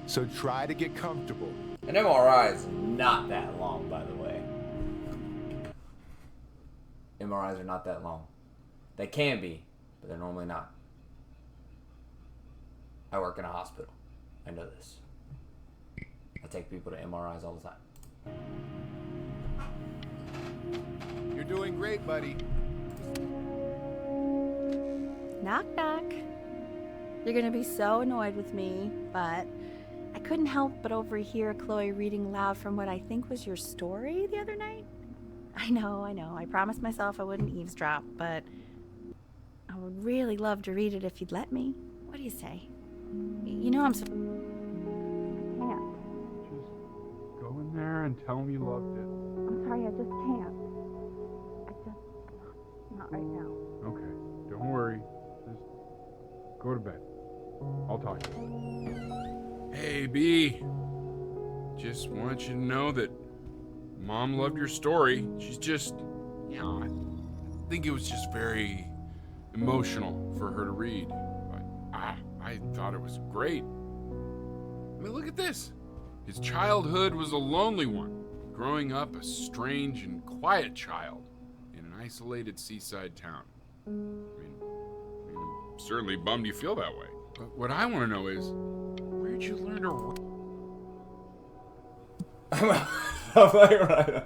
so try to get comfortable. An MRI is not that long, by the way. MRIs are not that long. They can be, but they're normally not. I work in a hospital. I know this. I take people to MRIs all the time. You're doing great, buddy. Knock, knock. You're gonna be so annoyed with me, but I couldn't help but overhear Chloe reading loud from what I think was your story the other night. I know. I promised myself I wouldn't eavesdrop, but I would really love to read it if you'd let me. What do you say? You know I'm so... I can't. Just go in there and tell him you loved it. I'm sorry, I just can't. Not right now. Okay, don't worry. Just go to bed. I'll talk to you. Hey, B. Just want you to know that Mom loved your story. She's just, I think it was just very emotional for her to read. But I thought it was great. I mean, look at this. His childhood was a lonely one, growing up a strange and quiet child in an isolated seaside town. I mean, I'm certainly bummed you feel that way. But what I want to know is, where'd you learn to... I'm like, right.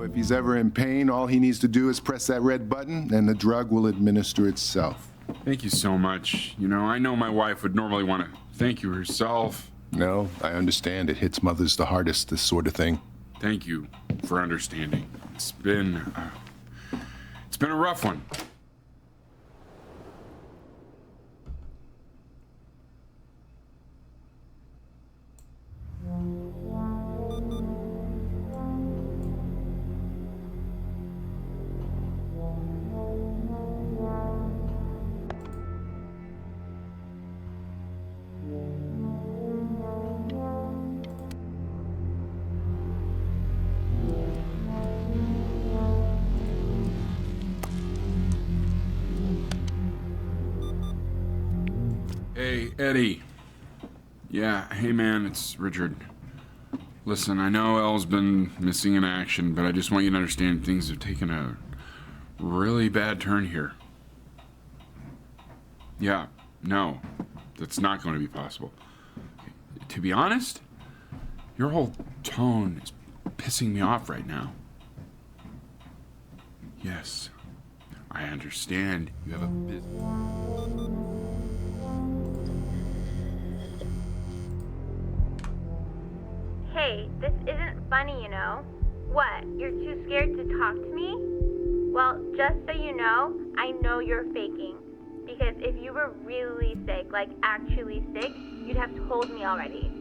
If he's ever in pain, all he needs to do is press that red button and the drug will administer itself. Thank you so much. You know, I know my wife would normally want to thank you herself. No, I understand. It hits mothers the hardest, this sort of thing. Thank you for understanding. It's been a rough one. Hey, Eddie. Yeah, hey man, it's Richard. Listen, I know Elle's been missing in action, but I just want you to understand things have taken a really bad turn here. Yeah, no, that's not going to be possible. To be honest, your whole tone is pissing me off right now. Yes, I understand you have a business. Hey, this isn't funny, you know. What, you're too scared to talk to me? Well, just so you know, I know you're faking. Because if you were really sick, like actually sick, you'd have told me already.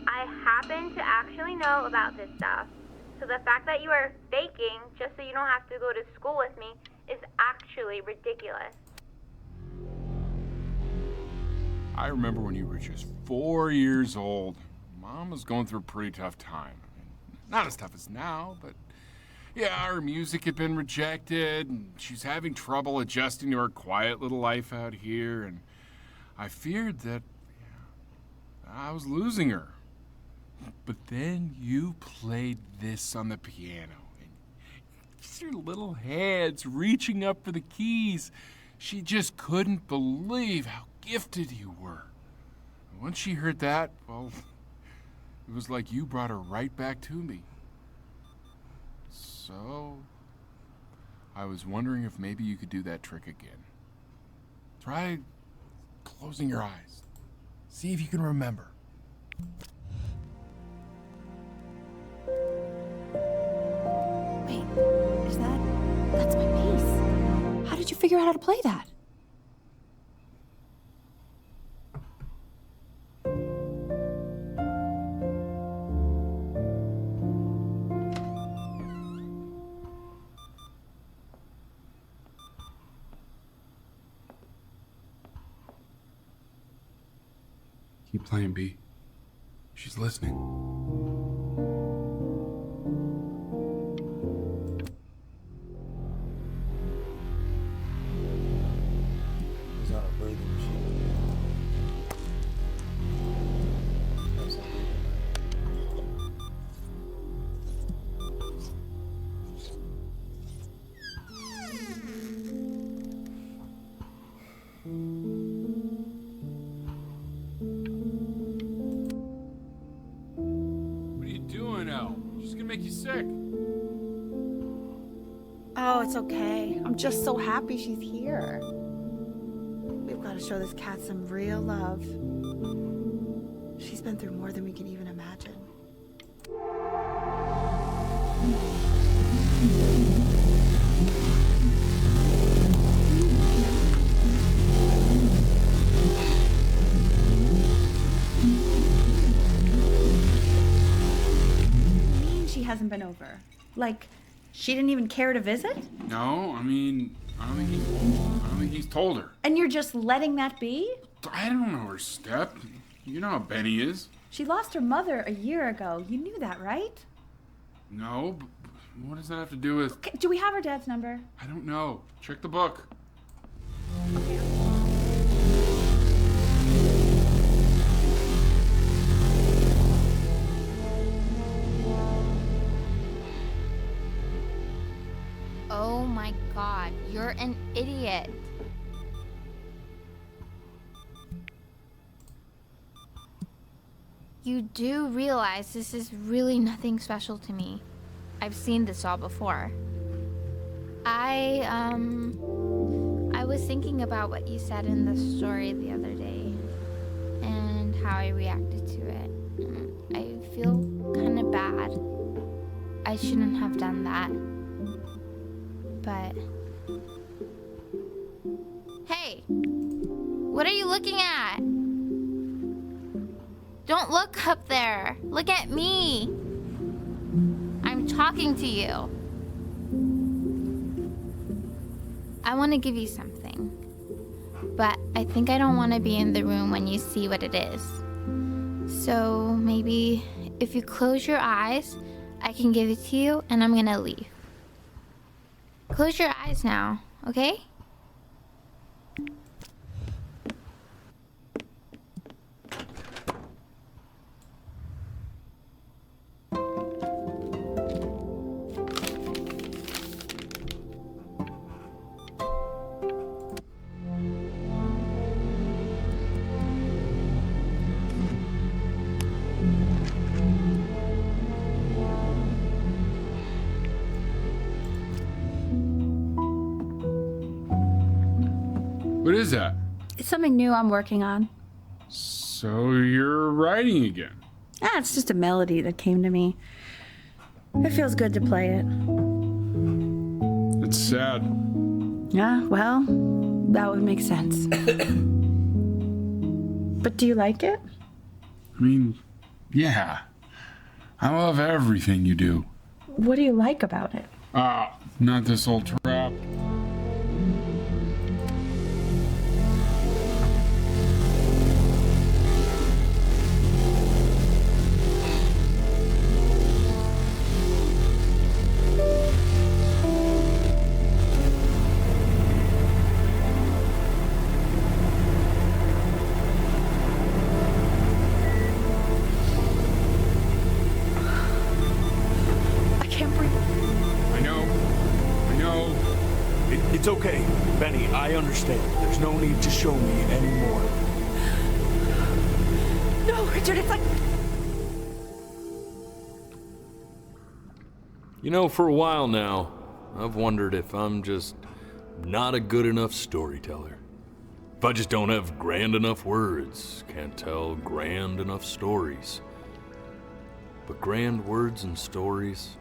I happen to actually know about this stuff. So the fact that you are faking just so you don't have to go to school with me is actually ridiculous. I remember when you were just 4 years old. Mom was going through a pretty tough time. Not as tough as now, but yeah, her music had been rejected, and she's having trouble adjusting to her quiet little life out here, and I feared that I was losing her. But then you played this on the piano, and just your little hands reaching up for the keys. She just couldn't believe how gifted you were. And once she heard that, well, it was like you brought her right back to me. So, I was wondering if maybe you could do that trick again. Try closing your eyes. See if you can remember. Wait, is that's That's my piece. How did you figure out how to play that? Keep playing, B. She's listening. He's on a breathing machine. That's not What are you doing, Elle? She's gonna make you sick. Oh, it's okay. I'm just so happy she's here. We've got to show this cat some real love. She's been through more than we can even imagine. She hasn't been over. Like, she didn't even care to visit? No, I mean, I don't think he's told her. And you're just letting that be? I don't know her step. You know how Benny is. She lost her mother a year ago. You knew that, right? No, but what does that have to do with... Okay, do we have her dad's number? I don't know. Check the book. Oh my god, you're an idiot. You do realize this is really nothing special to me. I've seen this all before. I was thinking about what you said in the story the other day and how I reacted to it. I feel kind of bad. I shouldn't have done that. But... Hey! What are you looking at? Don't look up there. Look at me. I'm talking to you. I want to give you something. But I think I don't want to be in the room when you see what it is. So maybe if you close your eyes, I can give it to you and I'm gonna leave. Close your eyes now, okay? What is that? It's something new I'm working on. So you're writing again? It's just a melody that came to me. It feels good to play it. It's sad. Yeah, well, that would make sense. But do you like it? I mean, yeah. I love everything you do. What do you like about it? Not this old trap. It's okay, Benny, I understand. There's no need to show me anymore. No, Richard, it's like... You know, for a while now, I've wondered if I'm just not a good enough storyteller. If I just don't have grand enough words, can't tell grand enough stories. But grand words and stories,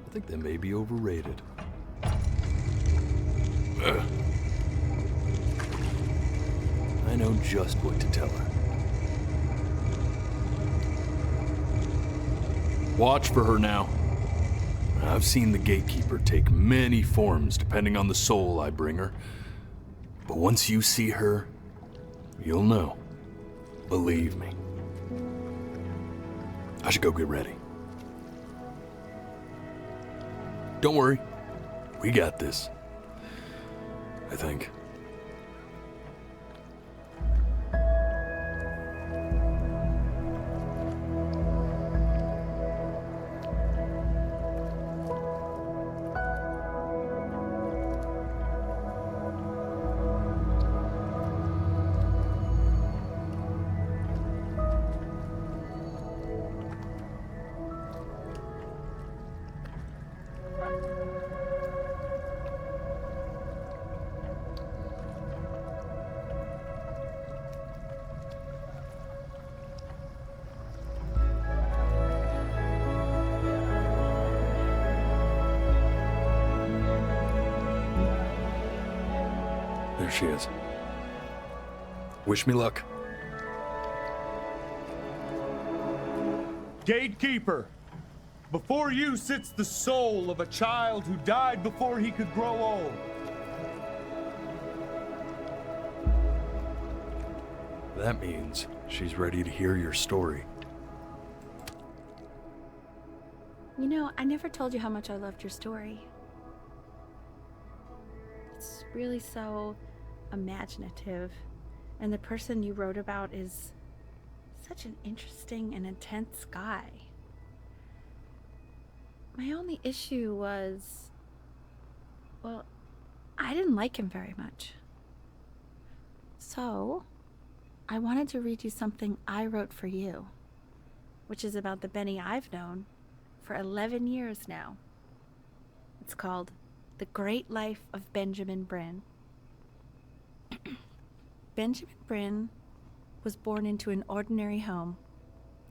I think they may be overrated. I know just what to tell her. Watch for her now. I've seen the gatekeeper take many forms depending on the soul I bring her. But once you see her, you'll know. Believe me. I should go get ready. Don't worry. We got this. I think. There she is. Wish me luck. Gatekeeper, before you sits the soul of a child who died before he could grow old. That means she's ready to hear your story. You know, I never told you how much I loved your story. It's really so imaginative, and the person you wrote about is such an interesting and intense guy. My only issue was, well, I didn't like him very much. So, I wanted to read you something I wrote for you, which is about the Benny I've known for 11 years now. It's called The Great Life of Benjamin Brin. Benjamin Brin was born into an ordinary home,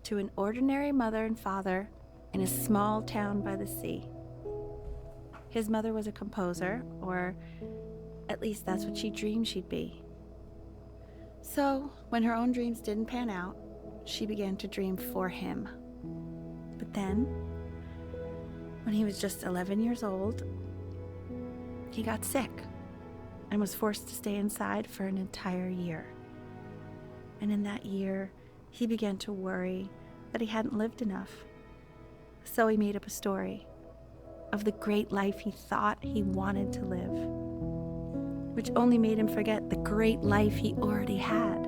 to an ordinary mother and father in a small town by the sea. His mother was a composer, or at least that's what she dreamed she'd be. So, when her own dreams didn't pan out, she began to dream for him. But then, when he was just 11 years old, he got sick and was forced to stay inside for an entire year. And in that year, he began to worry that he hadn't lived enough. So he made up a story of the great life he thought he wanted to live, which only made him forget the great life he already had,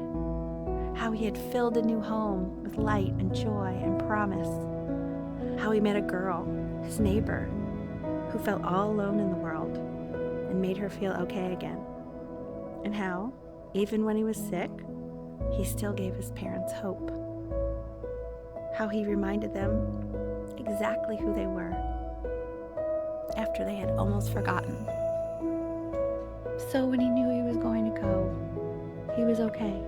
how he had filled a new home with light and joy and promise, how he met a girl, his neighbor, who felt all alone in the world and made her feel okay again, and how, even when he was sick, he still gave his parents hope, how he reminded them exactly who they were after they had almost forgotten. So when he knew he was going to go, he was okay,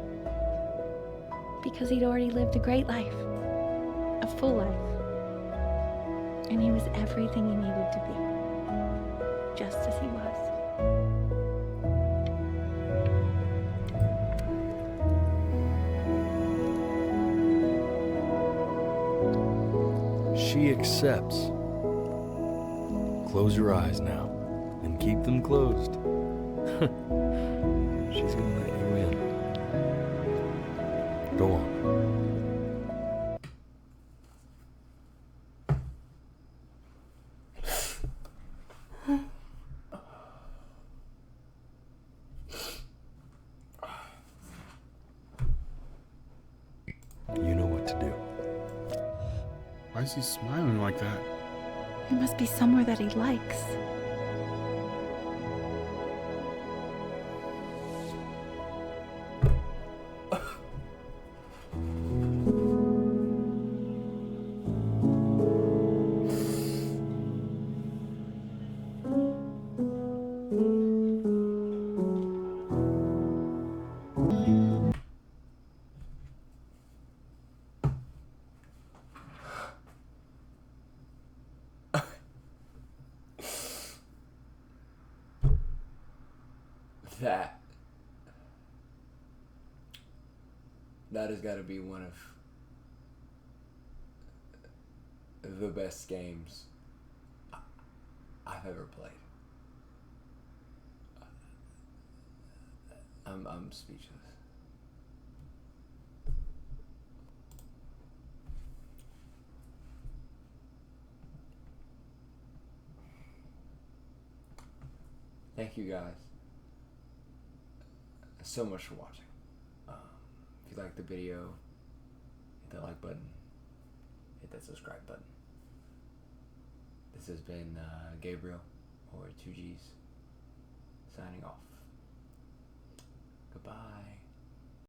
because he'd already lived a great life, a full life, and he was everything he needed to be, just as he was. She accepts. Close your eyes now, and keep them closed. She's gonna let you in. Go on. You know what to do. Why is he smiling like that? It must be somewhere that he likes. that has got to be one of the best games I've ever played. I'm speechless. Thank you guys so much for watching. If you liked the video, hit that like button, hit that subscribe button. This has been Gabriel, or 2Gs, signing off. Goodbye.